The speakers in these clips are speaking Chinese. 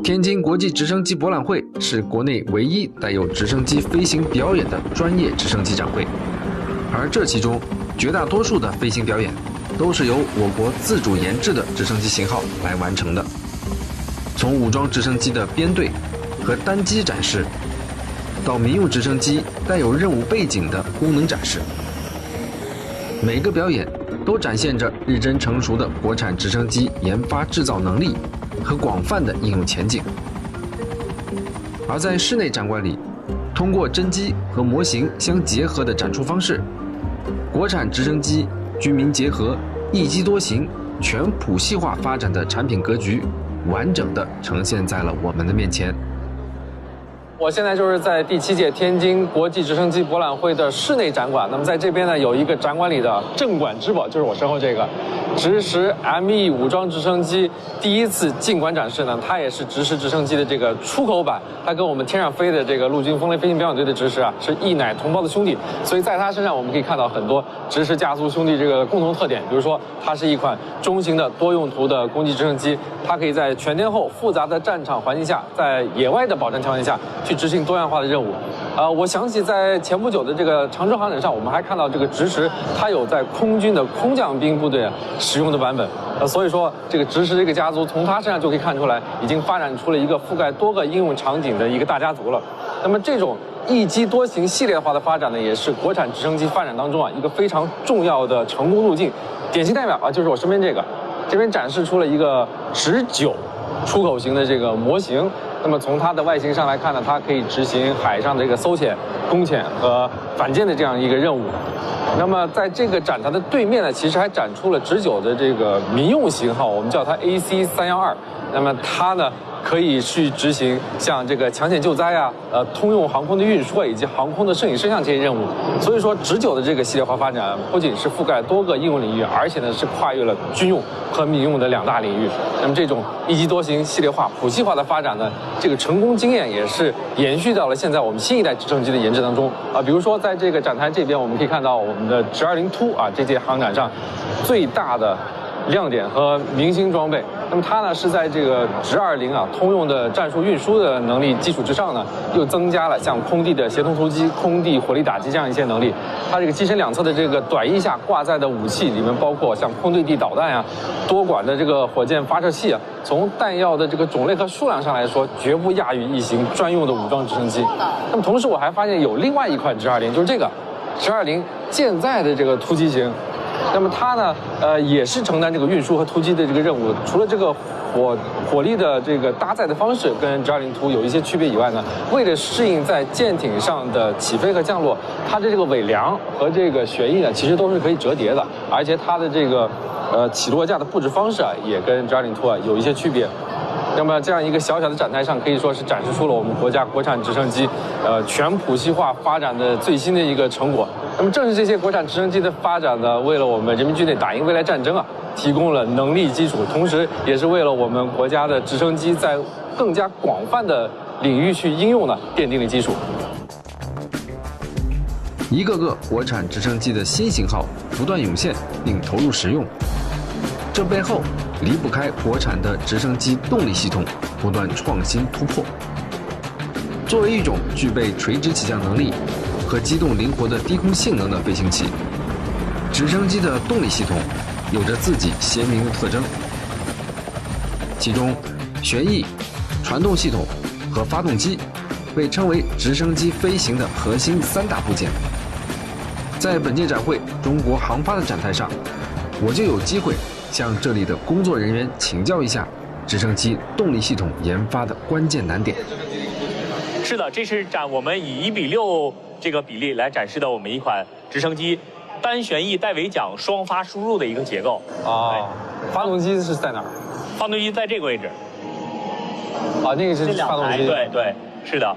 天津国际直升机博览会是国内唯一带有直升机飞行表演的专业直升机展会，而这其中绝大多数的飞行表演都是由我国自主研制的直升机型号来完成的。从武装直升机的编队和单机展示，到民用直升机带有任务背景的功能展示，每个表演都展现着日臻成熟的国产直升机研发制造能力和广泛的应用前景。而在室内展馆里，通过真机和模型相结合的展出方式，国产直升机军民结合、一机多型、全谱系化发展的产品格局，完整地呈现在了我们的面前。我现在就是在第7届天津国际直升机博览会的室内展馆。那么在这边呢，有一个展馆里的镇馆之宝，就是我身后这个直十 ME 武装直升机第一次进馆展示呢，它也是直十直升机的这个出口版。它跟我们天上飞的这个陆军风雷飞行表演队的直十啊，是一奶同胞的兄弟。所以在它身上我们可以看到很多直十家族兄弟这个共同特点，比如说它是一款中型的多用途的攻击直升机，它可以在全天候复杂的战场环境下，在野外的保障条件下去执行多样化的任务。我想起在前不久的这个长征航展上，我们还看到这个直十它有在空军的空降兵部队使用的版本。所以说这个直十这个家族从它身上就可以看出来，已经发展出了一个覆盖多个应用场景的一个大家族了。那么这种一机多型系列化的发展呢，也是国产直升机发展当中一个非常重要的成功路径。典型代表就是我身边这边展示出了一个直9出口型的这个模型。那么从它的外形上来看呢，它可以执行海上的这个搜潜、攻潜和反舰的这样一个任务。那么在这个展台的对面呢，其实还展出了直9的这个民用型号，我们叫它 AC312。那么它呢，可以去执行像这个抢险救灾通用航空的运输以及航空的摄影摄像这些任务。所以说，直9的这个系列化发展不仅是覆盖多个应用领域，而且呢是跨越了军用和民用的2大领域。那么这种一机多型系列化、谱系化的发展呢，这个成功经验也是延续到了现在我们新一代直升机的研制当中比如说在这个展台这边，我们可以看到我们的直20 2这届航展上最大的亮点和明星装备。那么它呢是在这个直20通用的战术运输的能力基础之上呢，又增加了像空地的协同突击、空地火力打击这样一些能力。它这个机身两侧的这个短翼下挂载的武器里面包括像空对地导弹多管的这个火箭发射器从弹药的这个种类和数量上来说，绝不亚于一型专用的武装直升机。那么同时我还发现有另外一款直20，就是这个直20舰载的这个突击型。那么它呢，也是承担这个运输和突击的这个任务。除了这个火力的这个搭载的方式跟直20 2有一些区别以外呢，为了适应在舰艇上的起飞和降落，它的这个尾梁和这个旋翼呢，其实都是可以折叠的，而且它的这个起落架的布置方式也跟直20 2有一些区别。那么这样一个小小的展台上，可以说是展示出了我们国家国产直升机全谱系化发展的最新的一个成果。那么正是这些国产直升机的发展呢，为了我们人民军队打赢未来战争提供了能力基础，同时也是为了我们国家的直升机在更加广泛的领域去应用呢奠定了基础。一个个国产直升机的新型号不断涌现并投入使用，这背后离不开国产的直升机动力系统不断创新突破。作为一种具备垂直起降能力和机动灵活的低空性能的飞行器，直升机的动力系统有着自己鲜明的特征。其中，旋翼、传动系统和发动机被称为直升机飞行的核心3大部件。在本届展会中国航发的展台上，我就有机会向这里的工作人员请教一下直升机动力系统研发的关键难点。是的，这是我们以1:6这个比例来展示的我们一款直升机单旋翼带尾桨双发输入的一个结构。发动机是在哪儿？发动机在这个位置。那个是发动机。对，是的。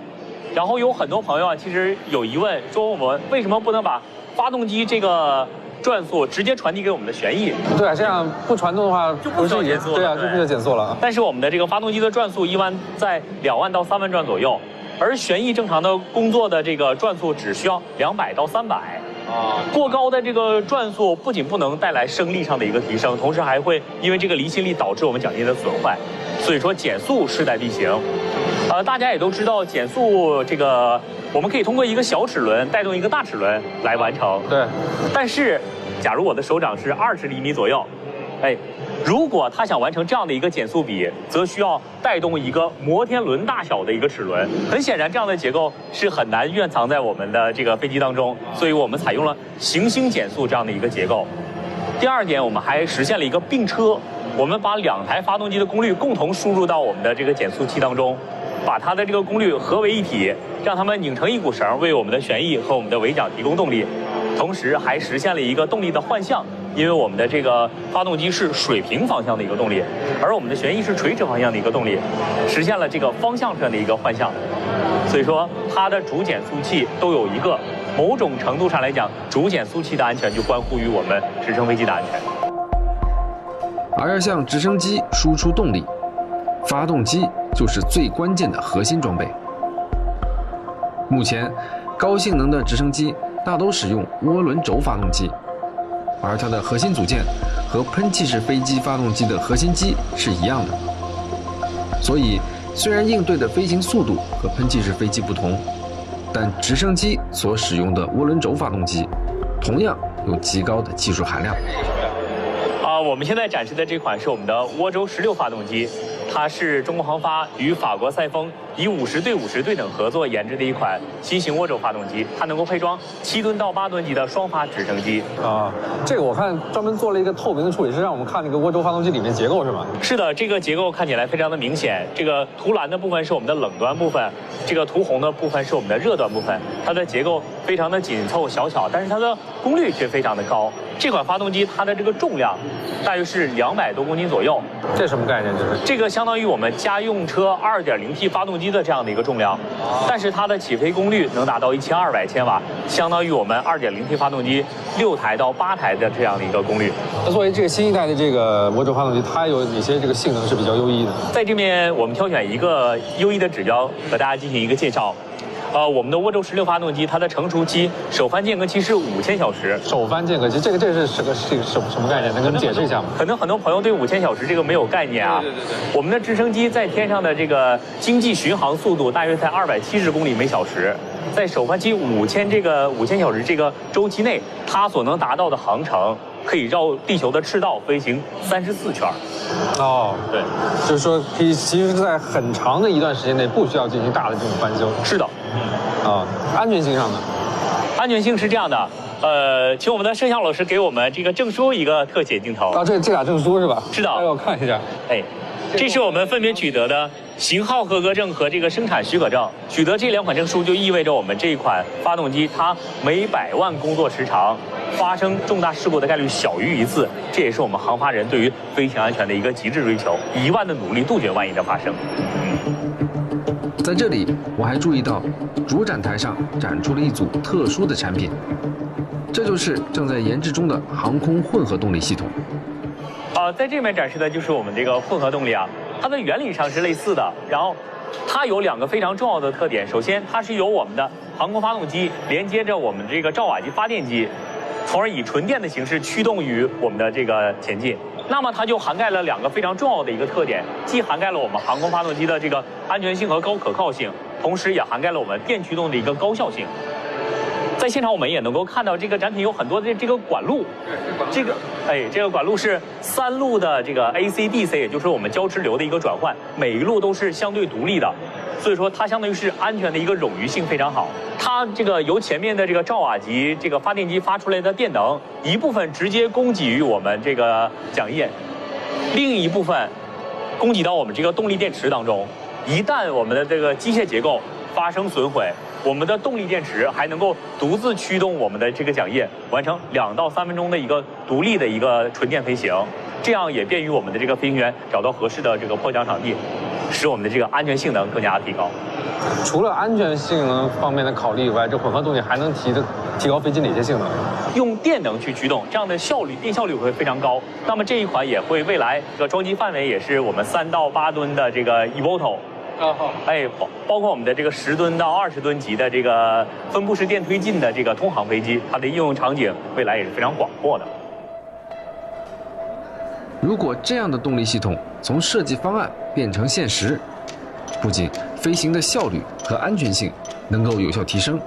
然后有很多朋友其实有疑问，说我们为什么不能把发动机这个转速直接传递给我们的旋翼？对这样不传动的话就不需要减速。对就不需要减速了。但是我们的这个发动机的转速一般在2万到3万转左右。而旋翼正常的工作的这个转速只需要200到300。过高的这个转速不仅不能带来升力上的一个提升，同时还会因为这个离心力导致我们桨叶的损坏。所以说减速势在必行。大家也都知道，减速这个我们可以通过一个小齿轮带动一个大齿轮来完成。对。但是，假如我的手掌是20厘米左右，如果它想完成这样的一个减速比，则需要带动一个摩天轮大小的一个齿轮。很显然，这样的结构是很难蕴藏在我们的这个飞机当中，所以我们采用了行星减速这样的一个结构。第二点，我们还实现了一个并车，我们把2台发动机的功率共同输入到我们的这个减速器当中，把它的这个功率合为一体，让它们拧成一股绳，为我们的旋翼和我们的尾桨提供动力。同时还实现了一个动力的换向，因为我们的这个发动机是水平方向的一个动力，而我们的旋翼是垂直方向的一个动力，实现了这个方向上的一个换向。所以说，它的主减速器都有一个，某种程度上来讲，主减速器的安全就关乎于我们直升飞机的安全。而要向直升机输出动力，发动机就是最关键的核心装备。目前，高性能的直升机大都使用涡轮轴发动机，而它的核心组件和喷气式飞机发动机的核心机是一样的。所以，虽然应对的飞行速度和喷气式飞机不同，但直升机所使用的涡轮轴发动机同样有极高的技术含量。我们现在展示的这款是我们的涡轴16发动机，它是中国航发与法国赛峰以50:50对等合作研制的一款新型涡轴发动机，它能够配装7吨到8吨级的双发直升机。这个我看专门做了一个透明的处理，是让我们看那个涡轴发动机里面结构是吗？是的，这个结构看起来非常的明显。这个涂蓝的部分是我们的冷端部分，这个涂红的部分是我们的热端部分。它的结构非常的紧凑小巧，但是它的功率却非常的高。这款发动机它的这个重量大约是200多公斤左右。这什么概念？这个相当于我们家用车2.0T 发动机的这样的一个重量，但是它的起飞功率能达到1200千瓦，相当于我们2.0T 发动机6台到8台的这样的一个功率。那作为这个新一代的这个涡轴发动机，它有哪些这个性能是比较优异的？在这边我们挑选一个优异的指标和大家进行一个介绍。我们的涡轴16发动机，它的成熟期首翻间隔期是5000小时。首翻间隔期，这是什么概念？能跟我们解释一下吗？可能很多朋友对5000小时这个没有概念啊。对。我们的直升机在天上的这个经济巡航速度大约在270公里每小时，在首翻期5000小时这个周期内，它所能达到的航程可以绕地球的赤道飞行34圈。对，就是说其实在很长的一段时间内不需要进行大的这种翻修。是的。安全性上呢？安全性是这样的，请我们的摄像老师给我们这个证书一个特写镜头。这俩证书是吧？是的。让我看一下。这是我们分别取得的型号合格证和这个生产许可证。取得这2款证书，就意味着我们这一款发动机它每100万工作时长发生重大事故的概率小于1次。这也是我们航发人对于飞行安全的一个极致追求，1万的努力杜绝万一的发生。在这里，我还注意到主展台上展出了一组特殊的产品，这就是正在研制中的航空混合动力系统。在这边展示的就是我们这个混合动力啊，它的原理上是类似的，然后它有2个非常重要的特点。首先，它是由我们的航空发动机连接着我们这个兆瓦级发电机，从而以纯电的形式驱动于我们的这个前进。那么它就涵盖了2个非常重要的一个特点，既涵盖了我们航空发动机的这个安全性和高可靠性，同时也涵盖了我们电驱动的一个高效性。在现场我们也能够看到，这个展品有很多的这个管路，这个管路是3路的这个 AC/DC， 也就是我们交织流的一个转换，每一路都是相对独立的，所以说它相当于是安全的一个冗余性非常好。它这个由前面的这个兆瓦级这个发电机发出来的电能，一部分直接供给于我们这个桨叶，另一部分供给到我们这个动力电池当中。一旦我们的这个机械结构发生损毁，我们的动力电池还能够独自驱动我们的这个桨叶，完成2到3分钟的一个独立的一个纯电飞行，这样也便于我们的这个飞行员找到合适的这个迫降场地，使我们的这个安全性能更加提高。除了安全性能方面的考虑以外，这混合动力还能提高飞机哪些性能？用电能去驱动，这样的电效率会非常高。那么这一款也会未来这个装机范围也是我们3到8吨的这个 eVTOL。包括我们的这个10吨到20吨级的这个分布式电推进的这个通航飞机，它的应用场景未来也是非常广阔的。如果这样的动力系统从设计方案变成现实，不仅飞行的效率和安全性能够有效提升，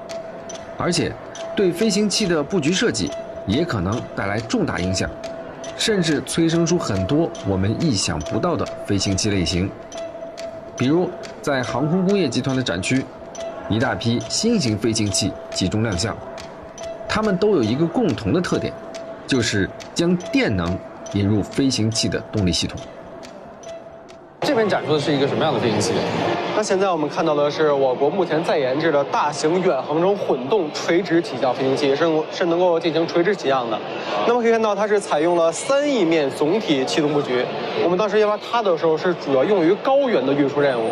而且对飞行器的布局设计也可能带来重大影响，甚至催生出很多我们意想不到的飞行器类型。比如在航空工业集团的展区，一大批新型飞行器集中亮相，它们都有一个共同的特点，就是将电能引入飞行器的动力系统。这边展出的是一个什么样的飞行器？那现在我们看到的是我国目前在研制的大型远航中混动垂直起降飞行器，是能够进行垂直起降的。那么可以看到，它是采用了3翼面总体气动布局。我们当时研发它的时候，是主要用于高原的运输任务。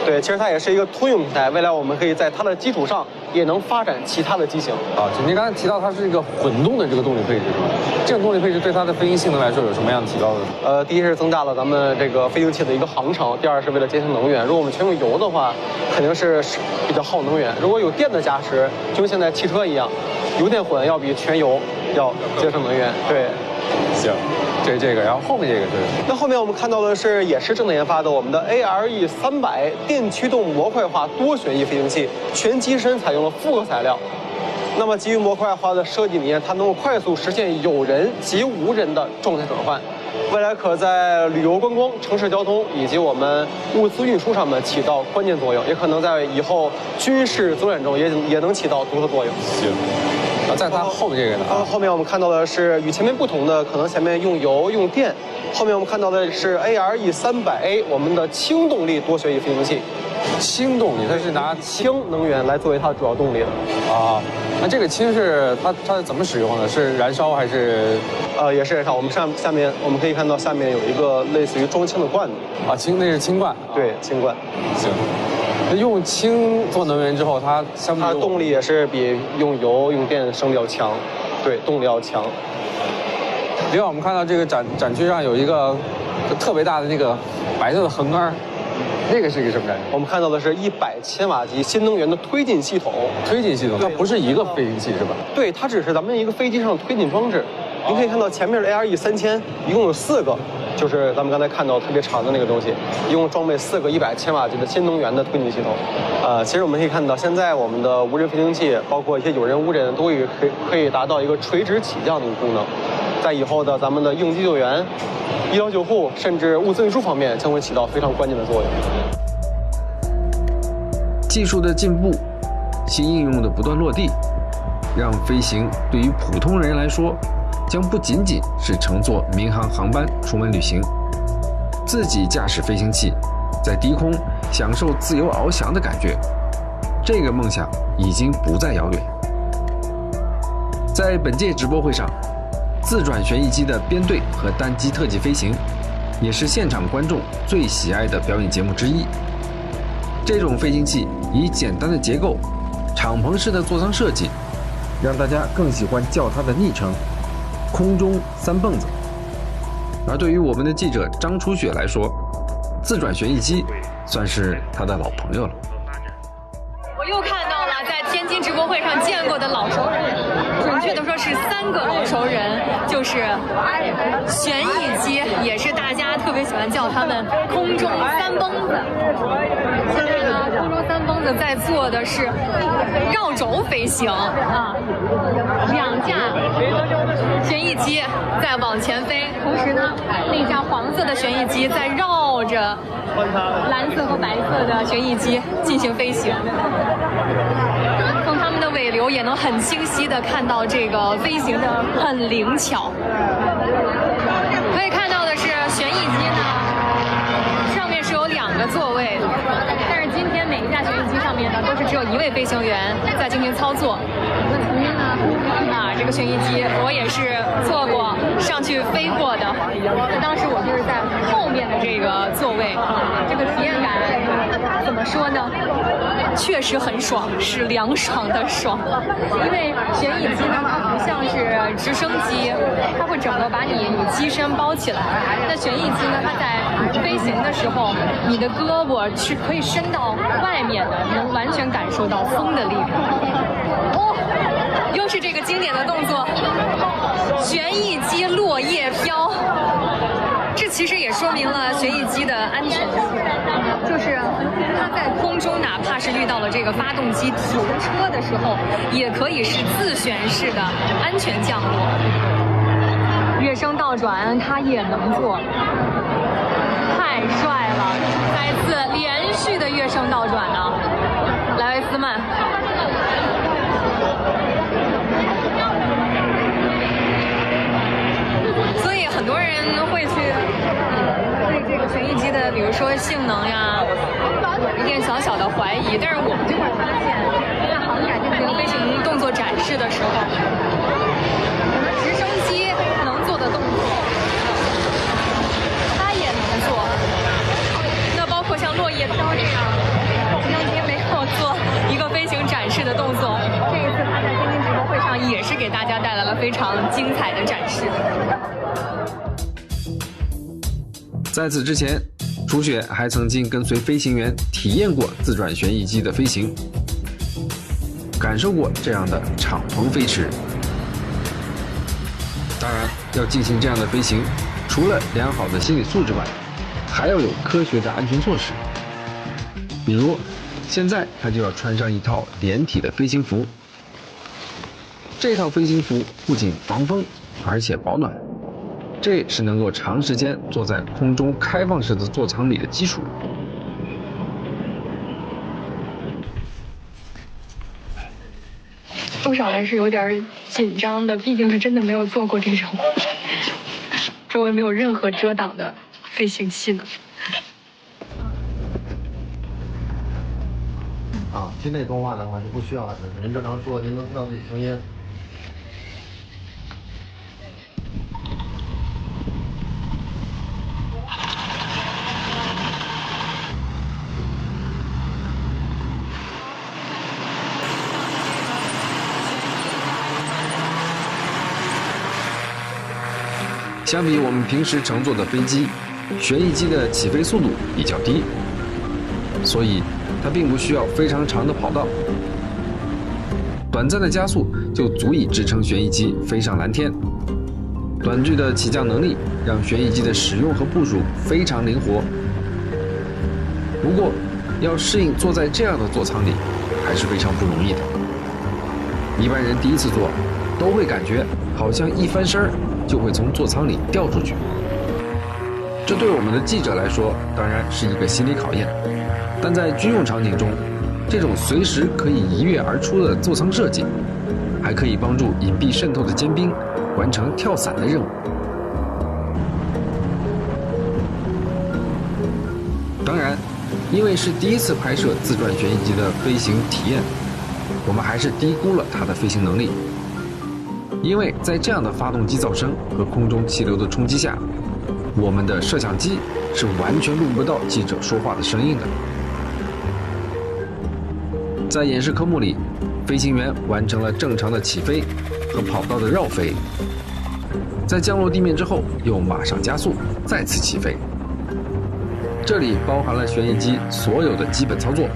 对，其实它也是一个通用平台，未来我们可以在它的基础上也能发展其他的机型。您刚才提到它是一个混动的这个动力配置，是吧？这个动力配置对它的飞行性能来说有什么样的提高的？第一是增大了咱们这个飞行器的一个航程，第二是为了节省能源。如果我们全用油的话，肯定是比较耗能源。如果有电的加持，就跟现在汽车一样，油电混要比全油要节省能源。对，行。这个，然后后面这个是，那后面我们看到的是也是正在研发的我们的 ARE300电驱动模块化多旋翼飞行器，全机身采用了复合材料。那么基于模块化的设计理念，它能够快速实现有人及无人的状态转换，未来可在旅游观光、城市交通以及我们物资运输上面起到关键作用，也可能在以后军事作战中也能起到独特作用。行。在它后面这个呢？后面我们看到的是与前面不同的，可能前面用油用电，后面我们看到的是 ARE300A 我们的轻动力多旋翼飞行器。氢动力，它是拿氢能源来作为它的主要动力的。那这个氢是它是怎么使用的？是燃烧还是？也是看我们下面我们可以看到下面有一个类似于装氢的罐子。氢那是氢罐。对，氢罐。行。用氢做能源之后，它动力也是比用油用电升力要强，对，动力要强。另外，我们看到这个展区上有一个特别大的那个白色的横杆，那个是一个什么感觉？我们看到的是100千瓦级新能源的推进系统。推进系统，它不是一个飞行器是吧？对，它只是咱们一个飞机上的推进装置。您可以看到前面的 ARE3000一共有4个。就是咱们刚才看到特别长的那个东西，一共装备4个100千瓦级的新能源的推进系统。其实我们可以看到，现在我们的无人飞行器，包括一些有人无人，都可以达到一个垂直起降的一个功能。在以后的咱们的应急救援、医疗救护，甚至物资运输方面，将会起到非常关键的作用。技术的进步，新应用的不断落地，让飞行对于普通人来说，将不仅仅是乘坐民航航班出门旅行，自己驾驶飞行器，在低空享受自由翱翔的感觉，这个梦想已经不再遥远。在本届直播会上，自转旋翼机的编队和单机特技飞行，也是现场观众最喜爱的表演节目之一。这种飞行器以简单的结构、敞篷式的座舱设计，让大家更喜欢叫它的昵称空中3蹦子。而对于我们的记者张初雪来说，自转旋翼机算是他的老朋友了。我又看到了在天津直播会上见过的老熟人，准确的说是3个老熟人，就是旋翼机，也是大家特别喜欢叫他们空中3蹦子。现在呢，空中3蹦子在做的是绕轴飞行啊，2架旋翼机在往前飞，同时呢，那架黄色的旋翼机在绕着蓝色和白色的旋翼机进行飞行。从他们的尾流也能很清晰地看到这个飞行的很灵巧。可以看到的是旋翼机呢，上面是有2个座位，但是今天每一架旋翼机上面呢都是只有1位飞行员在进行操作。那曾经呢，这个旋翼机我也是坐过，上去飞过的。当时我就是在后面的这个座位，这个体验感怎么说呢？确实很爽，是凉爽的爽。因为旋翼机呢，它不像是直升机，它会整个把你机身包起来。那旋翼机呢，它在飞行的时候，你的胳膊是可以伸到外面的，能完全感受到风的力量。又是这个经典的动作，旋翼机落叶飘。这其实也说明了旋翼机的安全性，就是它在空中哪怕是遇到了这个发动机停车的时候，也可以是自旋式的安全降落。跃升倒转它也能做，太帅了！再次连续的跃升倒转呢，莱维斯曼。所以很多人会去对这个旋翼机的，比如说性能呀，有一点小小的怀疑。但是我们这块发现，在航展进行飞行动作展示的时候，我们直升机能做的动作，它也能做。那包括像落叶飘这样，直升机没有做一个飞行展示的动作。这一次它在天津直播会上也是给大家带来了非常精彩的展示。在此之前，楚雪还曾经跟随飞行员体验过自转旋翼机的飞行，感受过这样的敞篷飞驰。当然，要进行这样的飞行，除了良好的心理素质外，还要有科学的安全措施。比如，现在他就要穿上一套连体的飞行服。这套飞行服不仅防风，而且保暖。这是能够长时间坐在空中开放式的座舱里的基础。多少还是有点紧张的，毕竟是真的没有做过这种周围没有任何遮挡的飞行器呢。听内通话的话是不需要的，您正常说，您能听到自己声音。相比我们平时乘坐的飞机，旋翼机的起飞速度比较低，所以它并不需要非常长的跑道，短暂的加速就足以支撑旋翼机飞上蓝天。短距的起降能力让旋翼机的使用和部署非常灵活。不过，要适应坐在这样的座舱里，还是非常不容易的。一般人第一次坐，都会感觉好像一翻身就会从座舱里掉出去。这对我们的记者来说，当然是一个心理考验。但在军用场景中，这种随时可以一跃而出的座舱设计，还可以帮助隐蔽渗透的尖兵完成跳伞的任务。当然，因为是第一次拍摄自转旋翼机的飞行体验，我们还是低估了它的飞行能力。因为在这样的发动机噪声和空中气流的冲击下，我们的摄像机是完全录不到记者说话的声音的。在演示科目里，飞行员完成了正常的起飞和跑道的绕飞，在降落地面之后又马上加速，再次起飞。这里包含了旋翼机所有的基本操作。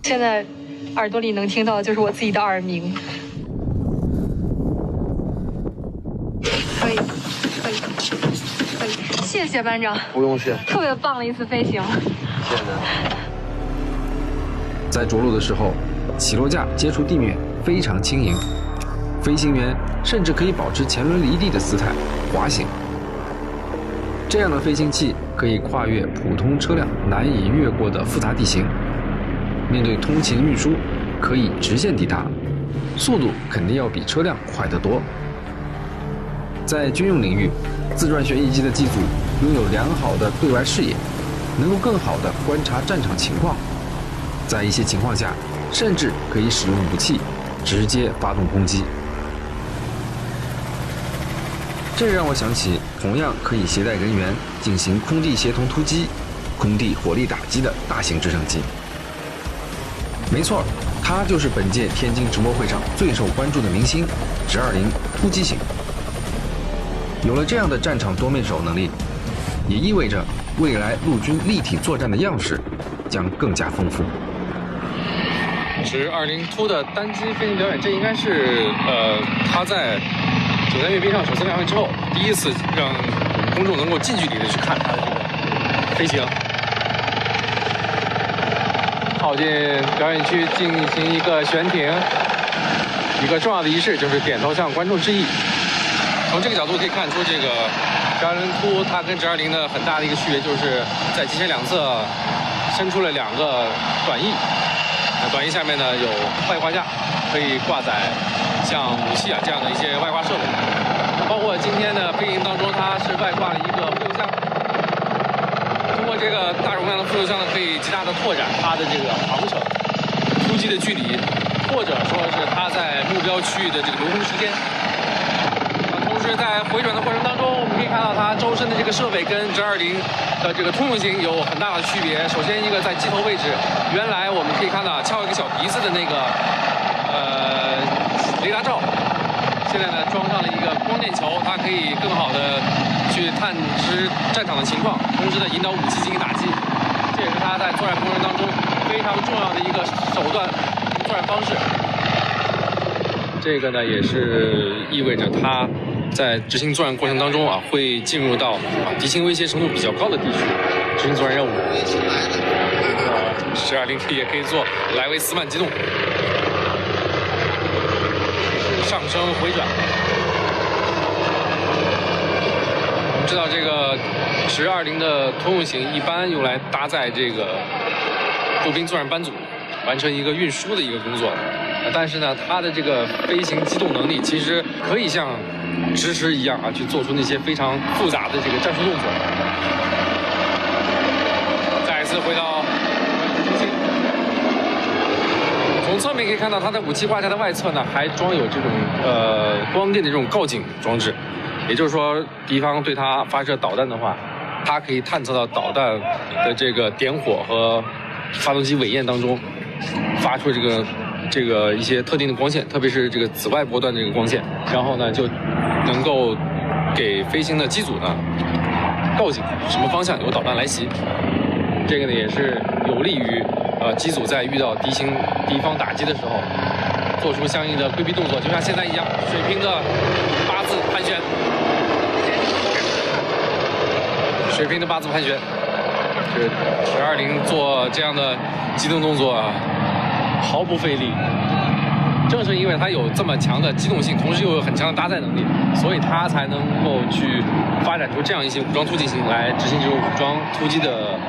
现在耳朵里能听到的就是我自己的耳鸣。可以，谢谢班长。不用谢，特别棒的一次飞行。谢谢。在着陆的时候，起落架接触地面非常轻盈，飞行员甚至可以保持前轮离地的姿态滑行。这样的飞行器可以跨越普通车辆难以越过的复杂地形。面对通勤运输，可以直线抵达，速度肯定要比车辆快得多。在军用领域，自转旋翼机的机组拥有良好的对外视野，能够更好地观察战场情况，在一些情况下，甚至可以使用武器直接发动攻击。这让我想起同样可以携带人员进行空地协同突击、空地火力打击的大型直升机。没错，它就是本届天津直播会上最受关注的明星直20突击型。有了这样的战场多面手能力，也意味着未来陆军立体作战的样式将更加丰富。1020突的单机飞行表演，这应该是他在9单阅兵上首次亮相之后，第一次让公众能够近距离的去看他的这个飞行。靠近表演区进行一个悬停，一个重要的仪式就是点头向观众致意。从这个角度可以看出，这个1020突它跟1020的很大的一个区别，就是在机身两侧伸出了2个短翼。短翼下面呢有外挂架，可以挂载像武器这样的一些外挂设备。包括今天的飞行当中，它是外挂了一个副油箱。通过这个大容量的副油箱呢，可以极大的拓展它的这个航程、突击的距离，或者说是它在目标区域的这个留空时间。同时在回转的过程当中，我们可以看到它周身的这个设备跟1020的这个通用型有很大的区别。首先一个在机头位置，原来我们可以看到翘一个小鼻子的那个雷达罩，现在呢装上了一个光电球，它可以更好的去探知战场的情况，同时呢引导武器进行打击。这也是它在作战过程当中非常重要的一个手段作战方式。这个呢也是意味着它在执行作战过程当中会进入到敌情威胁程度比较高的地区执行作战任务。1020也可以做莱维斯曼机动，上升回转。我们知道这个1020的通用型一般用来搭载这个步兵作战班组，完成一个运输的一个工作。但是呢，它的这个飞行机动能力其实可以像直升一样去做出那些非常复杂的这个战术动作。再一次回到从侧面可以看到，它的武器挂架的外侧呢，还装有这种光电的这种告警装置，也就是说，敌方对它发射导弹的话，它可以探测到导弹的这个点火和发动机尾焰当中发出这个一些特定的光线，特别是这个紫外波段的这个光线，然后呢就能够给飞行的机组呢告警什么方向有导弹来袭。这个呢也是有利于机组在遇到敌方打击的时候做出相应的规避动作，就像现在一样，水平的8字盘旋，水平的8字盘旋。这1020做这样的机动动作毫不费力，正是因为它有这么强的机动性，同时又有很强的搭载能力，所以它才能够去发展出这样一些武装突击型来执行这种武装突击的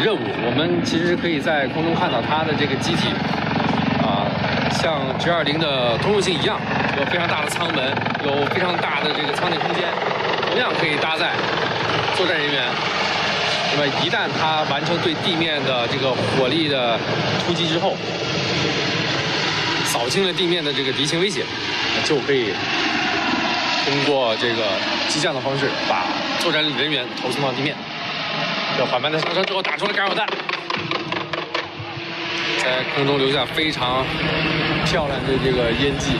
任务。我们其实可以在空中看到它的这个机体像1020的通用型一样，有非常大的舱门，有非常大的这个舱内空间，同样可以搭载作战人员。那么一旦它完成对地面的这个火力的突击之后，扫清了地面的这个敌情威胁，就可以通过这个激降的方式把作战人员投送到地面。这缓慢的上升之后打出了干扰弹，在空中留下非常漂亮的这个烟迹。